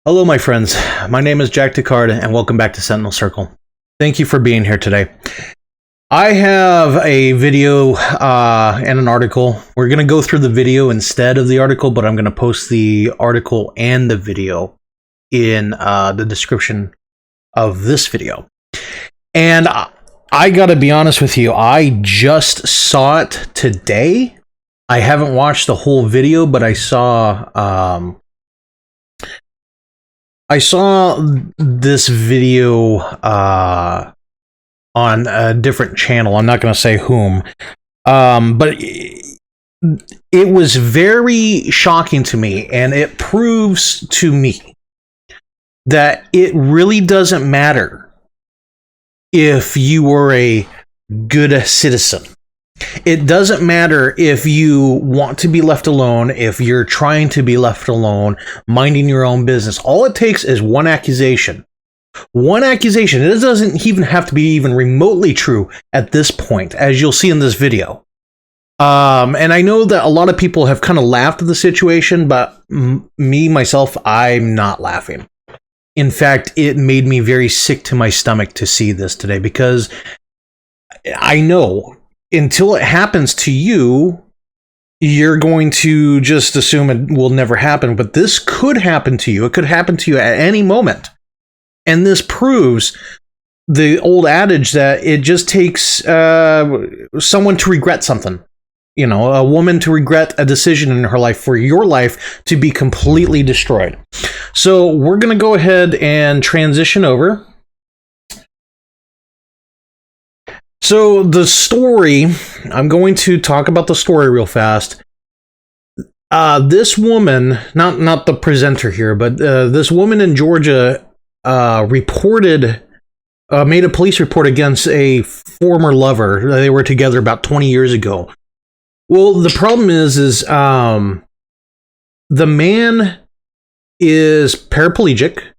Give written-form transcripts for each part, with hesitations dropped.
Hello, my friends. My name is Jack Ducard, and welcome back to Sentinel Circle. Thank you for being here today. I have a video and an article. We're going to go through the video instead of the article, but I'm going to post the article and the video in the description of this video. And I got to be honest with you, I just saw it today. I haven't watched the whole video, but I saw this video on a different channel. I'm not going to say whom, but it was very shocking to me, and it proves to me that it really doesn't matter if you were a good citizen. It doesn't matter if you want to be left alone, if you're trying to be left alone, minding your own business. All it takes is one accusation. One accusation. It doesn't even have to be even remotely true at this point, as you'll see in this video. And I know that a lot of people have kind of laughed at the situation, but myself, I'm not laughing. In fact, it made me very sick to my stomach to see this today, because I know until it happens to you, you're going to just assume it will never happen. But this could happen to you. It could happen to you at any moment. And this proves the old adage that it just takes someone to regret something. You know, a woman to regret a decision in her life for your life to be completely destroyed. So we're going to go ahead and transition over. So the story, I'm going to talk about the story real fast. This woman, not the presenter here, but this woman in Georgia made a police report against a former lover. They were together about 20 years ago. Well, the problem is the man is paraplegic.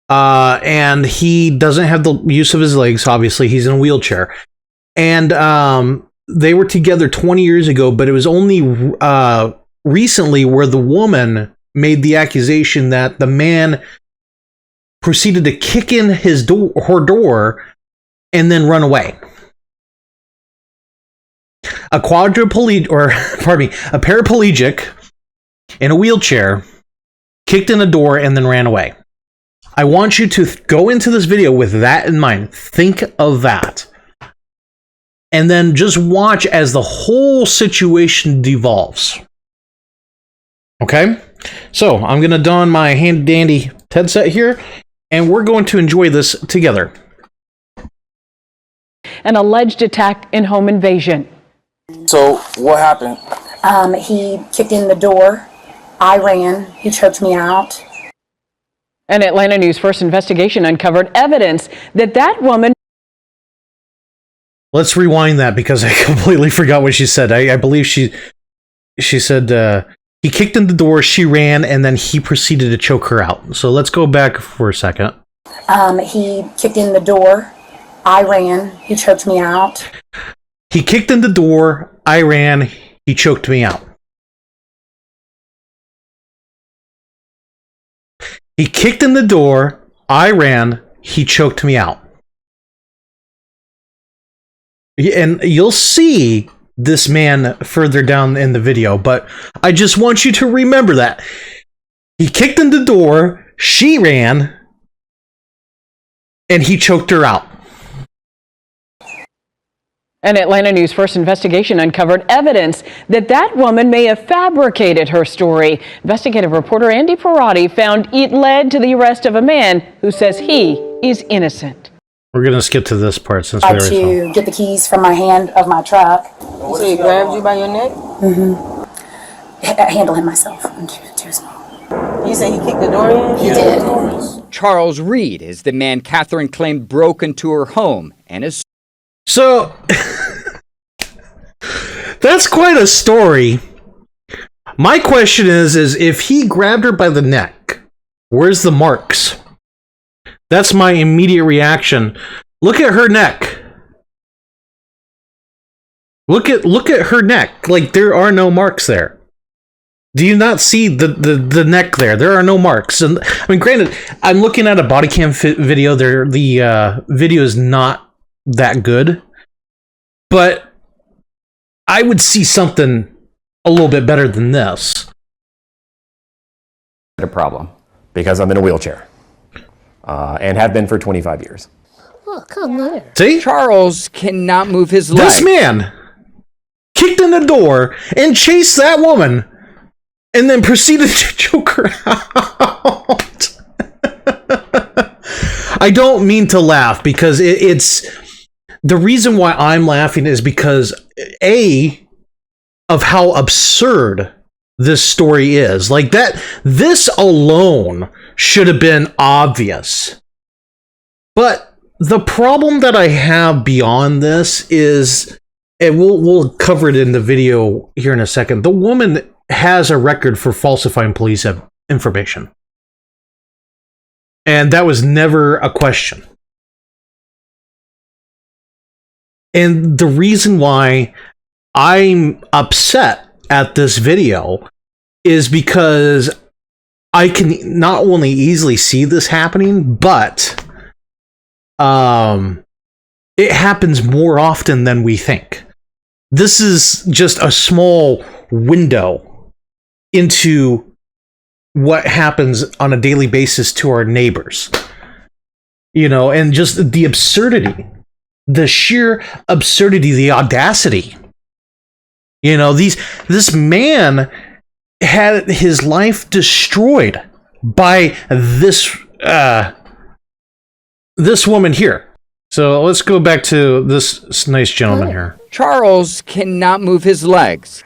And he doesn't have the use of his legs, obviously. He's in a wheelchair. And they were together 20 years ago, but it was only recently where the woman made the accusation that the man proceeded to kick in her door and then run away. A paraplegic in a wheelchair kicked in a door and then ran away. I want you to go into this video with that in mind. Think of that. And then just watch as the whole situation devolves. Okay? So, I'm going to don my handy-dandy headset here, and we're going to enjoy this together. An alleged attack and home invasion. So, what happened? He kicked in the door. I ran. He choked me out. An Atlanta News First investigation uncovered evidence that woman... Let's rewind that, because I completely forgot what she said. I believe she said he kicked in the door, she ran, and then he proceeded to choke her out. So let's go back for a second. He kicked in the door. I ran. He choked me out. He kicked in the door. I ran. He choked me out. He kicked in the door, I ran, he choked me out. And you'll see this man further down in the video, but I just want you to remember that. He kicked in the door, she ran, and he choked her out. An Atlanta News First investigation uncovered evidence that woman may have fabricated her story. Investigative reporter Andy Parati found it led to the arrest of a man who says he is innocent. We're going to skip to this part since I we already had to get the keys from my hand of my truck. So he grabbed you by your neck? Mm-hmm. I handle him myself. I'm too small. You say he kicked the door in? He did. Charles Reed is the man Catherine claimed broke into her home and is... So, that's quite a story. My question is if he grabbed her by the neck, where's the marks? That's my immediate reaction. Look at her neck. Look at her neck. Like, there are no marks there. Do you not see the neck there? There are no marks. And I mean, granted, I'm looking at a body cam video. The video is not that good, but I would see something a little bit better than this. A problem. Because I'm in a wheelchair. And have been for 25 years. Oh, come there. See? Charles cannot move his leg. This man kicked in the door and chased that woman and then proceeded to choke her out. I don't mean to laugh because it's... The reason why I'm laughing is because, A, of how absurd this story is. Like, that, this alone should have been obvious. But the problem that I have beyond this is, and we'll cover it in the video here in a second, the woman has a record for falsifying police information. And that was never a question. And the reason why I'm upset at this video is because I can not only easily see this happening, but it happens more often than we think. This is just a small window into what happens on a daily basis to our neighbors. You know, and just the absurdity, the sheer absurdity, the audacity. You know, this man had his life destroyed by this woman here. So let's go back to this nice gentleman here. Charles cannot move his legs.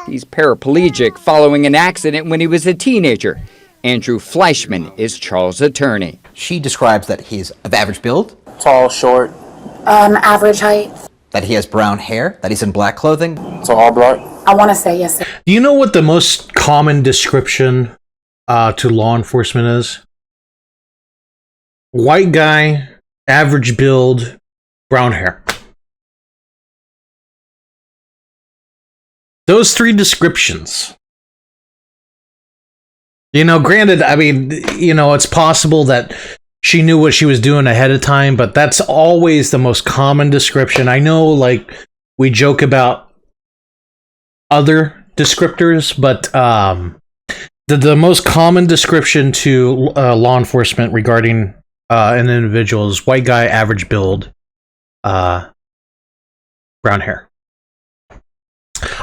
He's paraplegic following an accident when he was a teenager. Andrew Fleischman is Charles' attorney. She describes that he's of average build, Tall, short, Average height. that he has brown hair, that he's in black clothing. so all black. I want to say yes, sir. Do you know what the most common description to law enforcement is? White guy, average build, brown hair. Those three descriptions. You know, granted, I mean, you know, it's possible that she knew what she was doing ahead of time, but that's always the most common description. I know, like, we joke about other descriptors, but the most common description to law enforcement regarding an individual is white guy, average build, brown hair.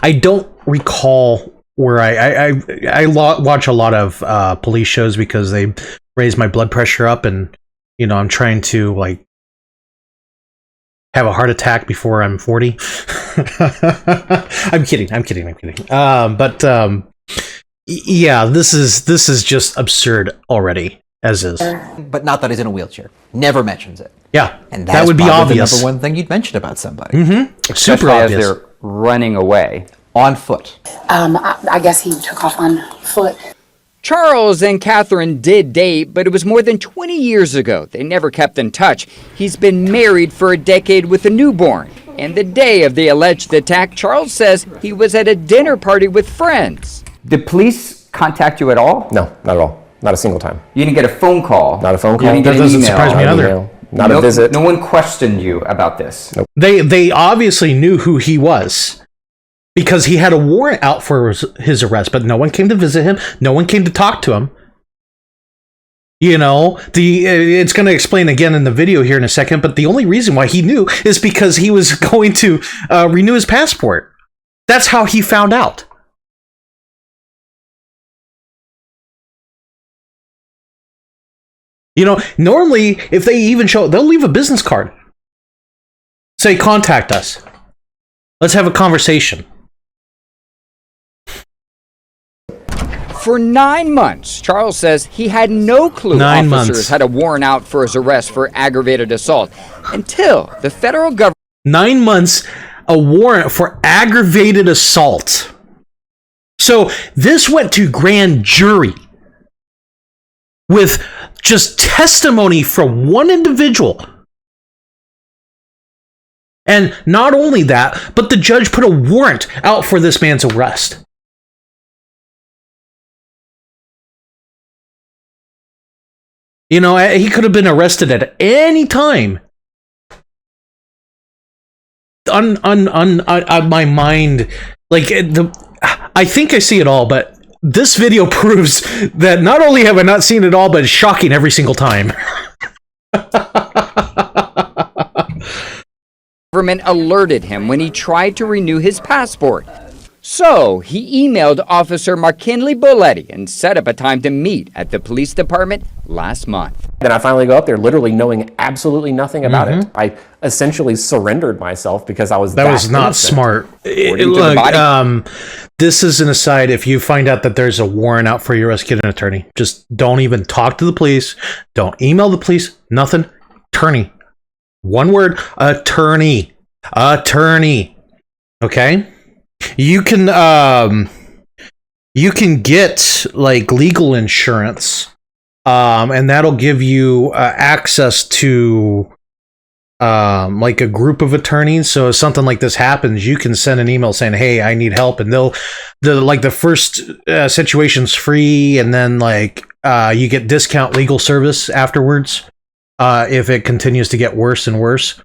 I don't recall where I watch a lot of police shows because they raise my blood pressure up, and you know, I'm trying to like have a heart attack before I'm 40. I'm kidding. Yeah, this is just absurd already as is. But not that he's in a wheelchair. Never mentions it. Yeah, And that would be obvious. The number one thing you'd mention about somebody. Super Especially as obvious. they're running away. On foot. I guess he took off on foot. Charles and Catherine did date, but it was more than 20 years ago. They never kept in touch. He's been married for a decade with a newborn. And the day of the alleged attack, Charles says he was at a dinner party with friends. Did police contact you at all? No, not at all. Not a single time. You didn't get a phone call? Not a phone You call. didn't get That an doesn't email? surprise me Not an either. email. Not a visit. No one questioned you about this? Nope. They obviously knew who he was because he had a warrant out for his arrest, but no one came to visit him. No one came to talk to him. You know, it's going to explain again in the video here in a second, but the only reason why he knew is because he was going to renew his passport. That's how he found out. You know, normally, if they even show, they'll leave a business card. Say, contact us. Let's have a conversation. For 9 months, Charles says he had no clue 9 officers months. had a warrant out for his arrest for aggravated assault until the federal government 9 months, a warrant for aggravated assault. So this went to grand jury with just testimony from one individual. And not only that, but the judge put a warrant out for this man's arrest. You know, he could have been arrested at any time. My mind, like, I think I see it all, but this video proves that not only have I not seen it all, but it's shocking every single time. Government alerted him when he tried to renew his passport. So he emailed Officer McKinley Boletti and set up a time to meet at the police department last month. Then I finally go up there literally knowing absolutely nothing about it. I essentially surrendered myself because I was that was not innocent. smart. Look, this is an aside. If you find out that there's a warrant out for your arrest, get an attorney. Just don't even talk to the police. Don't email the police. Nothing. Attorney. One word. Attorney. Attorney. Okay? You can get like legal insurance, and that'll give you access to like a group of attorneys. So if something like this happens, you can send an email saying, "Hey, I need help," and the first situation's free, and then like you get discount legal service afterwards if it continues to get worse and worse.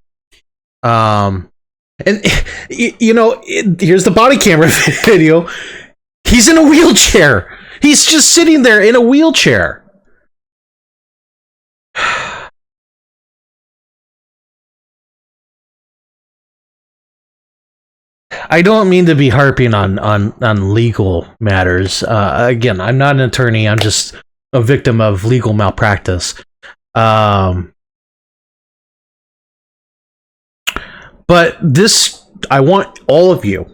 And, you know, here's the body camera video. He's in a wheelchair. He's just sitting there in a wheelchair. I don't mean to be harping on legal matters. Again, I'm not an attorney. I'm just a victim of legal malpractice. But this, I want all of you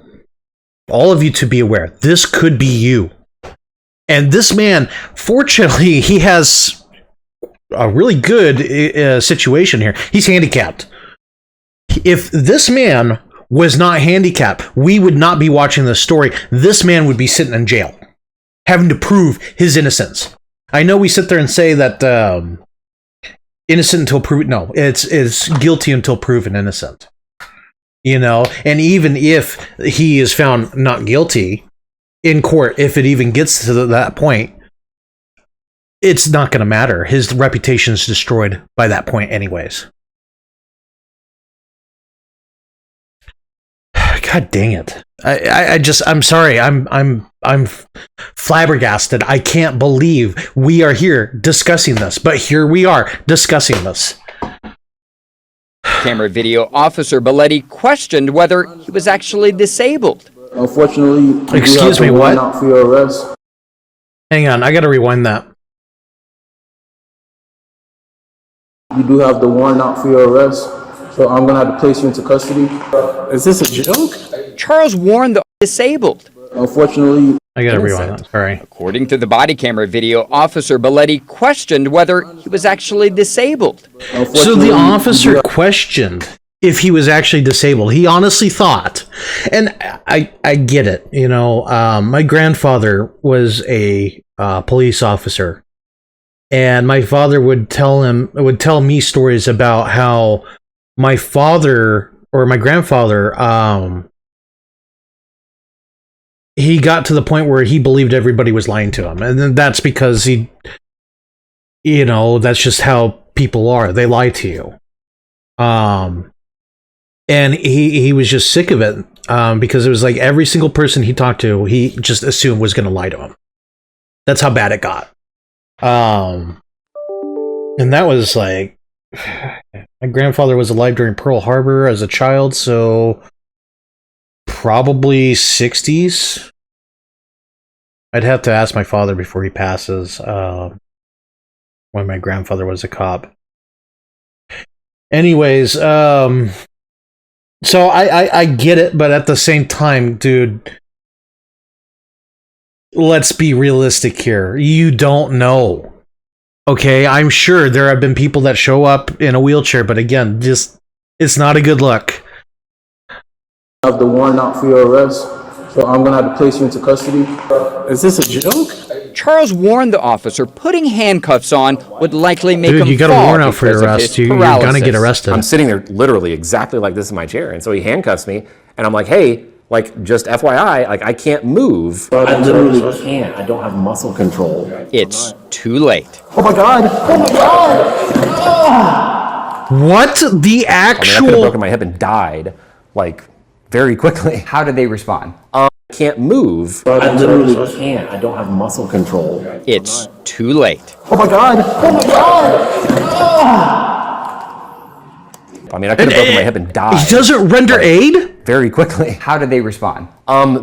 to be aware. This could be you. And this man, fortunately, he has a really good situation here. He's handicapped. If this man was not handicapped, we would not be watching this story. This man would be sitting in jail, having to prove his innocence. I know we sit there and say that innocent until proven. No, it's guilty until proven innocent. You know, and even if he is found not guilty in court, if it even gets to that point, it's not going to matter. His reputation is destroyed by that point anyways. God dang it. I'm sorry. I'm flabbergasted. I can't believe we are here discussing this, but here we are discussing this. Camera video officer Belletti questioned whether he was actually disabled. Unfortunately, excuse me, what? Out for your arrest. Hang on, I gotta rewind that. You do have the warrant out for your arrest, so I'm gonna have to place you into custody. Is this a joke? Charles warned the disabled. Unfortunately, I gotta rewind that, sorry. According to the body camera video, Officer Belletti questioned whether he was actually disabled. So the officer questioned if he was actually disabled. He honestly thought, and I get it, you know, my grandfather was a police officer, and my father would tell me stories about how my father or my grandfather, he got to the point where he believed everybody was lying to him. And then that's because he, you know, that's just how people are. They lie to you. And he was just sick of it, because it was like every single person he talked to, he just assumed was going to lie to him. That's how bad it got. And that was like, my grandfather was alive during Pearl Harbor as a child, so probably 60s. I'd have to ask my father before he passes, when my grandfather was a cop. Anyways, so I get it, but at the same time, dude, let's be realistic here. You don't know. Okay, I'm sure there have been people that show up in a wheelchair, but again, just, it's not a good look. have the warrant out for your arrest, so I'm gonna have to place you into custody. Is this a joke? Charles warned the officer putting handcuffs on would likely make him fall. Dude, you got a warrant out for your because of arrest. his You're gonna paralysis. get arrested. I'm sitting there literally exactly like this in my chair. And so he handcuffs me and I'm like, hey, Like, just FYI, like, I can't move. I literally can't. I don't have muscle control. It's too late. Oh my God! Oh my God! What the I could have actual? broken my hip and died, like, very quickly. How did they respond? I can't move. I literally can't. I don't have muscle control. It's too late. Oh my God! Oh my God! I mean, I could have broken my hip and died. He doesn't render aid? Very quickly. How did they respond?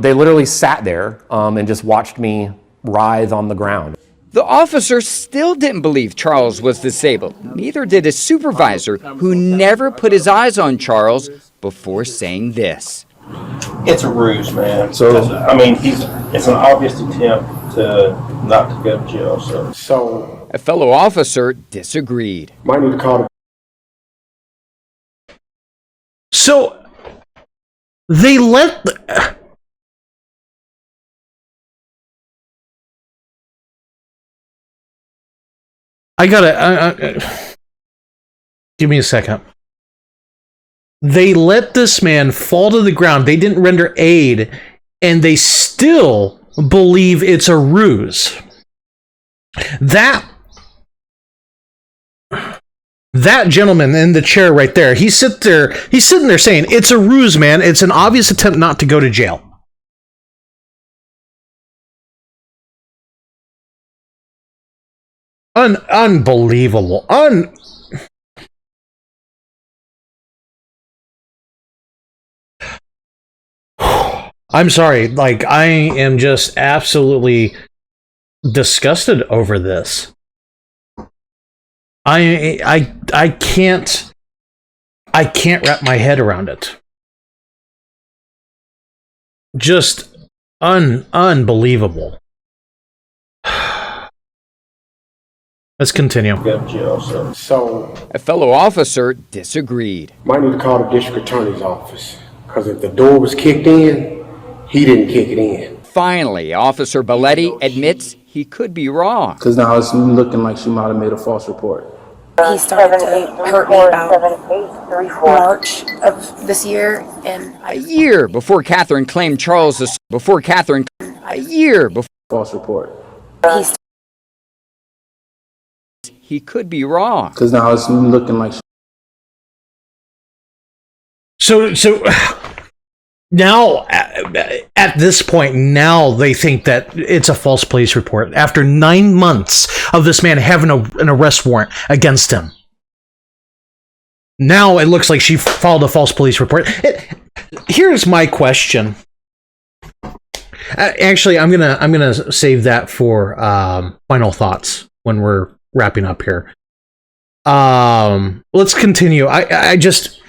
They literally sat there and just watched me writhe on the ground. The officer still didn't believe Charles was disabled. Neither did his supervisor, who never put his eyes on Charles before saying this. It's a ruse, man. So, I mean, it's an obvious attempt to not to go to jail, so. A fellow officer disagreed. Might need to call the. So they let I gotta give me a second. They let this man fall to the ground. They didn't render aid, and they still believe it's a ruse. That gentleman in the chair right there, he's sitting there saying, it's a ruse, man. It's an obvious attempt not to go to jail. Unbelievable. I'm sorry. Like, I am just absolutely disgusted over this. I can't wrap my head around it. Just unbelievable. Let's continue. Go to jail, so. A fellow officer disagreed. Might need to call the district attorney's office, because if the door was kicked in, he didn't kick it in. Finally, Officer Belletti admits he could be wrong. Because now it's looking like she might have made a false report. He started to hurt me about March of this year, and A year before Catherine claimed Charles a year before False report. he could be wrong. Because now it's looking like So now, at this point, now they think that it's a false police report after 9 months of this man having an arrest warrant against him. Now it looks like she filed a false police report. Here's my question. Actually, I'm gonna save that for final thoughts when we're wrapping up here. Let's continue. I just.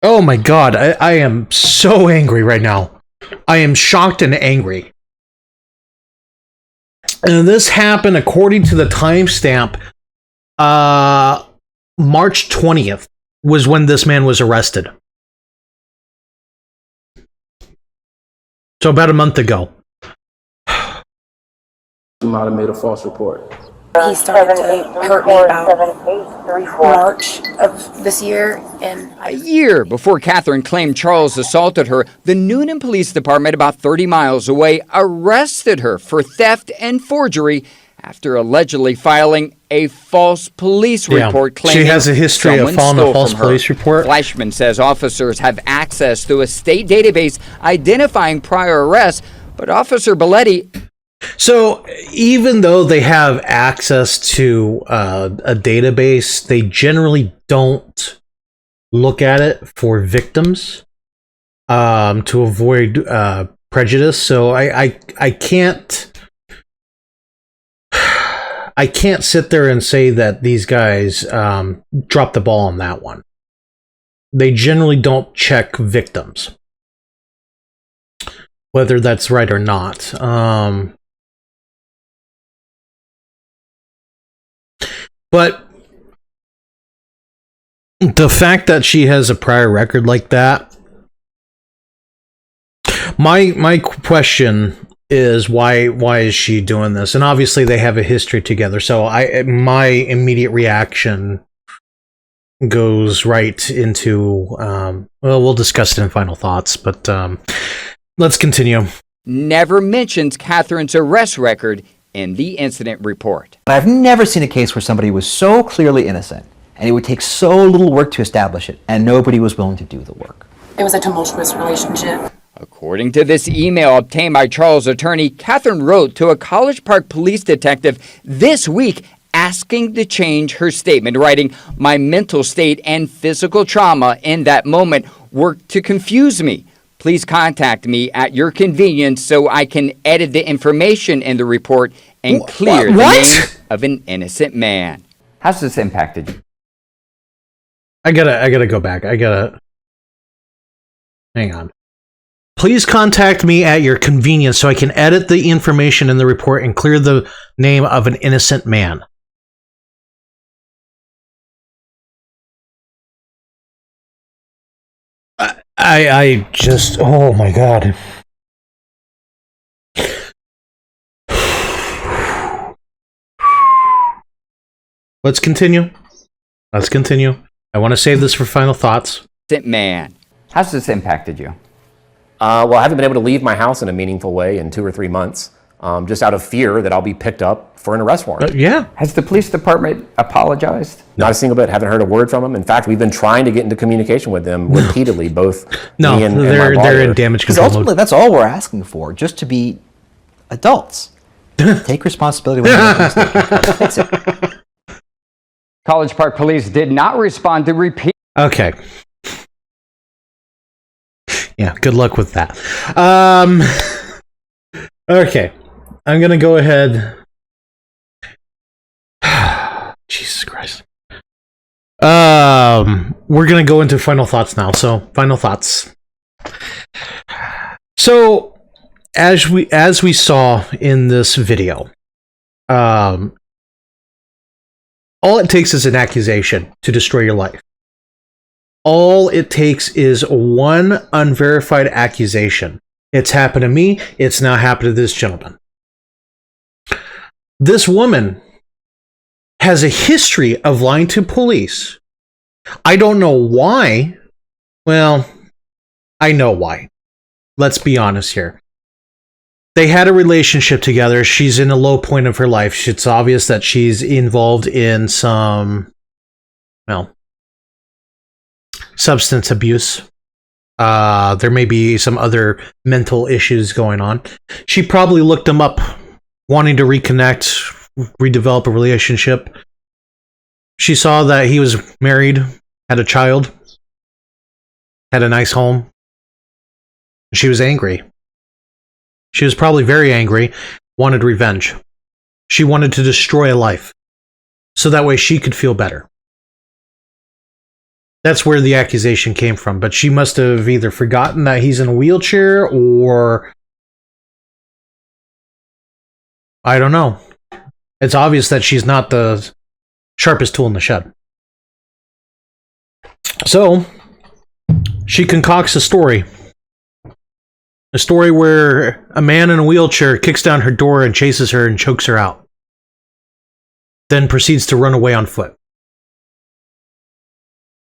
Oh my God, I am so angry right now. I am shocked and angry. And this happened according to the timestamp. March 20th was when this man was arrested. So about a month ago. she might have made a false report. he started to hurt me about March of this year, and A year before Catherine claimed Charles assaulted her, the Noonan Police Department, about 30 miles away, arrested her for theft and forgery after allegedly filing a false police report claiming she has a history of someone filing a stole false from her. police report. Fleischman says officers have access to a state database identifying prior arrests, but Officer Belletti. So even though they have access to a database, they generally don't look at it for victims to avoid prejudice. So I can't sit there and say that these guys dropped the ball on that one. They generally don't check victims, whether that's right or not. But the fact that she has a prior record like that, my question is why is she doing this? And obviously they have a history together. So my immediate reaction goes right into, well, we'll discuss it in final thoughts, but let's continue. Never mentions Catherine's arrest record in the incident report. I've never seen a case where somebody was so clearly innocent and it would take so little work to establish it, and nobody was willing to do the work. It was a tumultuous relationship. According to this email obtained by Charles' attorney, Catherine wrote to a College Park police detective this week asking to change her statement, writing, "My mental state and physical trauma in that moment worked to confuse me. Please contact me at your convenience so I can edit the information in the report and clear the name of an innocent man." How's this impacted you? I gotta go back. Hang on. Please contact me at your convenience so I can edit the information in the report and clear the name of an innocent man. I just, oh my God. Let's continue. I want to save this for final thoughts. Man. How's this impacted you? Well, I haven't been able to leave my house in a meaningful way in 2 or 3 months, just out of fear that I'll be picked up for an arrest warrant. Yeah. Has the police department apologized? Not a single bit. Haven't heard a word from them. In fact, we've been trying to get into communication with them repeatedly, both me and my they're lawyer. in damage Because control ultimately, mode. that's all we're asking for, just to be adults. Take responsibility when you make a mistake. Fix it. College Park police did not respond to repeat. Okay. Yeah, good luck with that. Okay. I'm going to go ahead. Jesus Christ. We're going to go into final thoughts now. So, final thoughts. So, as we saw in this video, all it takes is an accusation to destroy your life. All it takes is one unverified accusation. It's happened to me. It's now happened to this gentleman. This woman has a history of lying to police. I don't know why. Well, I know why. Let's be honest here. They had a relationship together. She's in a low point of her life. It's obvious that she's involved in some, well, substance abuse. There may be some other mental issues going on. She probably looked him up, wanting to reconnect, redevelop a relationship. She saw that he was married, had a child, had a nice home. She was angry. She was probably very angry, wanted revenge. She wanted to destroy a life, so that way she could feel better. That's where the accusation came from, but she must have either forgotten that he's in a wheelchair, or I don't know. It's obvious that she's not the sharpest tool in the shed. So, she concocts a story. A story where a man in a wheelchair kicks down her door and chases her and chokes her out. Then proceeds to run away on foot.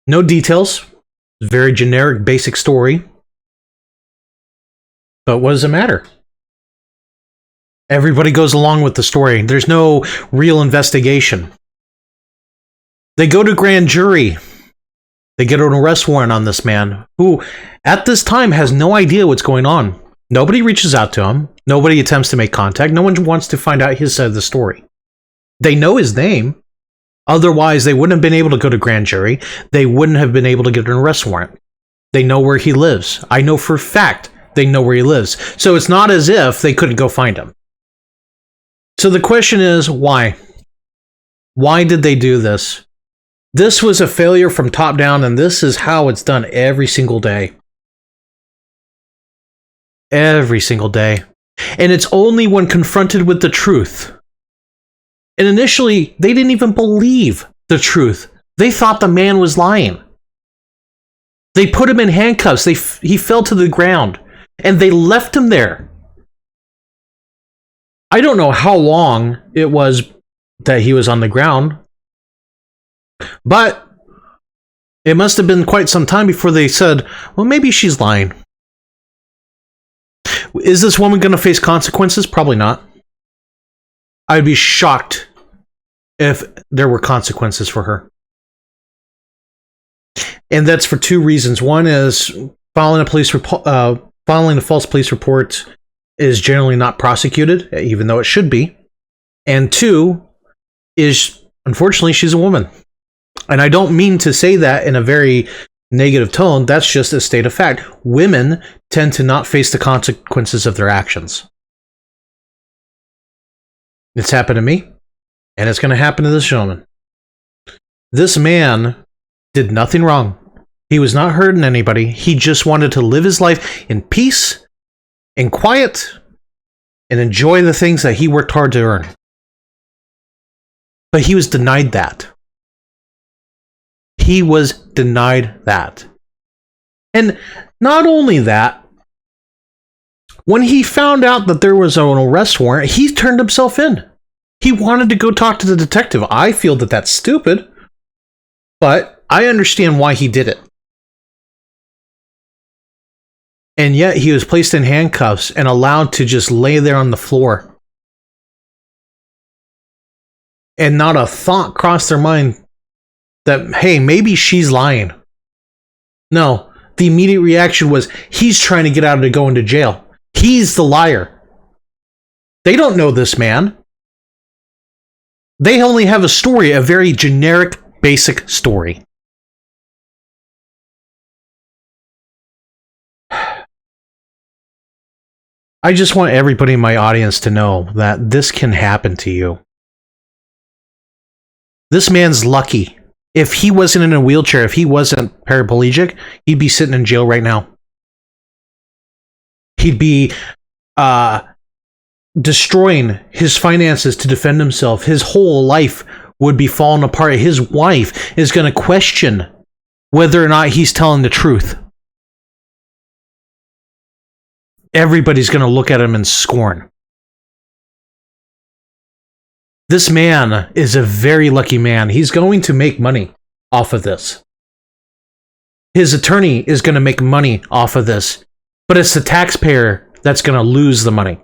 No details. Very generic, basic story. But what does it matter? Everybody goes along with the story. There's no real investigation. They go to grand jury. They get an arrest warrant on this man, who at this time has no idea what's going on. Nobody reaches out to him. Nobody attempts to make contact. No one wants to find out his side of the story. They know his name. Otherwise, they wouldn't have been able to go to grand jury. They wouldn't have been able to get an arrest warrant. They know where he lives. I know for a fact they know where he lives. So it's not as if they couldn't go find him. So the question is, why? Why did they do this? This was a failure from top down, and this is how it's done every single day. Every single day. And it's only when confronted with the truth. And initially, they didn't even believe the truth. They thought the man was lying. They put him in handcuffs. He fell to the ground. And they left him there. I don't know how long it was that he was on the ground. But It must have been quite some time before they said, well, maybe she's lying. Is this woman going to face consequences? Probably not. I'd be shocked if there were consequences for her. And that's for two reasons. One is filing a false police report is generally not prosecuted, even though it should be. And two is, unfortunately, she's a woman. And I don't mean to say that in a very negative tone. That's just a state of fact. Women tend to not face the consequences of their actions. It's happened to me, and it's going to happen to this gentleman. This man did nothing wrong. He was not hurting anybody. He just wanted to live his life in peace, in quiet, and enjoy the things that he worked hard to earn. But he was denied that. He was denied that. And not only that, when he found out that there was an arrest warrant, he turned himself in. He wanted to go talk to the detective. I feel that that's stupid, but I understand why he did it. And yet he was placed in handcuffs and allowed to just lay there on the floor. And not a thought crossed their mind that, hey, maybe she's lying. No, the immediate reaction was, he's trying to get out of going to jail. He's the liar. They don't know this man. They only have a story, a very generic, basic story. I just want everybody in my audience to know that this can happen to you. This man's lucky. If he wasn't in a wheelchair, if he wasn't paraplegic, he'd be sitting in jail right now. He'd be destroying his finances to defend himself. His whole life would be falling apart. His wife is going to question whether or not he's telling the truth. Everybody's going to look at him in scorn. This man is a very lucky man. He's going to make money off of this. His attorney is going to make money off of this. But it's the taxpayer that's going to lose the money.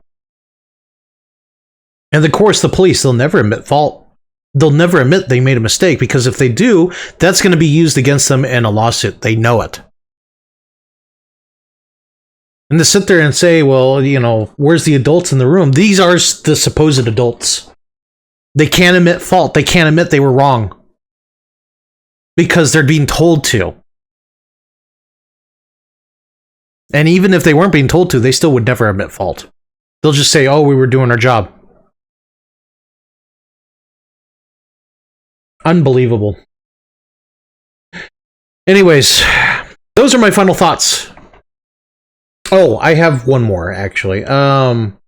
And of course, the police, they'll never admit fault. They'll never admit they made a mistake, because if they do, that's going to be used against them in a lawsuit. They know it. And to sit there and say, well, you know, where's the adults in the room? These are the supposed adults. They can't admit fault. They can't admit they were wrong. Because they're being told to. And even if they weren't being told to, they still would never admit fault. They'll just say, oh, we were doing our job. Unbelievable. Anyways, those are my final thoughts. Oh, I have one more, actually. Don't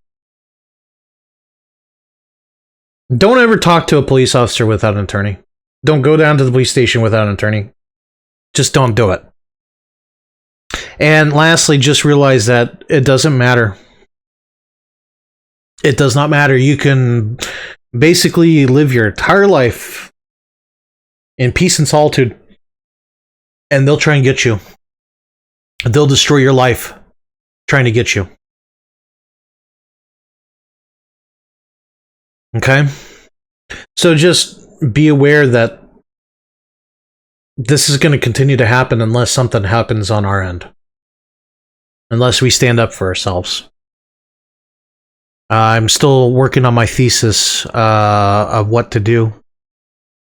ever talk to a police officer without an attorney. Don't go down to the police station without an attorney. Just don't do it. And lastly, just realize that it doesn't matter. It does not matter. You can basically live your entire life in peace and solitude, and they'll try and get you. They'll destroy your life trying to get you. Okay? So just be aware that this is going to continue to happen unless something happens on our end. Unless we stand up for ourselves. I'm still working on my thesis of what to do.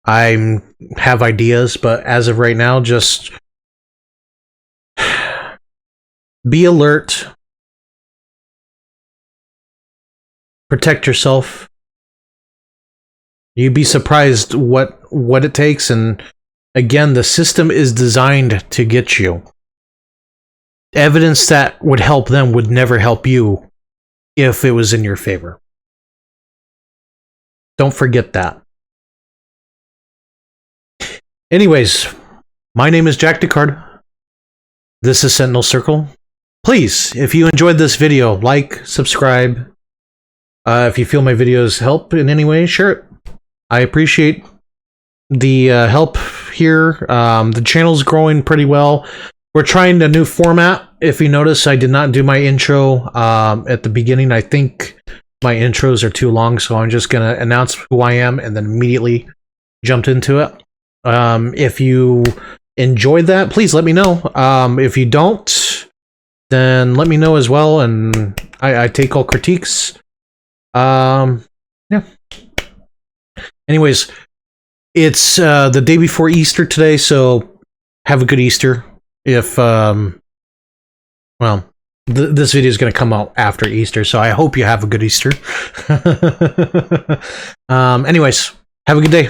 I have ideas, but as of right now, just be alert. Protect yourself. You'd be surprised what it takes, and again, the system is designed to get you. Evidence that would help them would never help you if it was in your favor. Don't forget that. Anyways, my name is Jack Descartes. This is Sentinel Circle. Please, if you enjoyed this video, like, subscribe. If you feel my videos help in any way, share it. I appreciate the help here. The channel's growing pretty well. We're trying a new format. If you notice, I did not do my intro at the beginning. I think my intros are too long, so I'm just going to announce who I am and then immediately jumped into it. If you enjoyed that, please let me know. If you don't, then let me know as well, and I take all critiques. Yeah. Anyways, it's the day before Easter today, so have a good Easter. If well, this video is going to come out after Easter, so I hope you have a good Easter. Anyways, have a good day.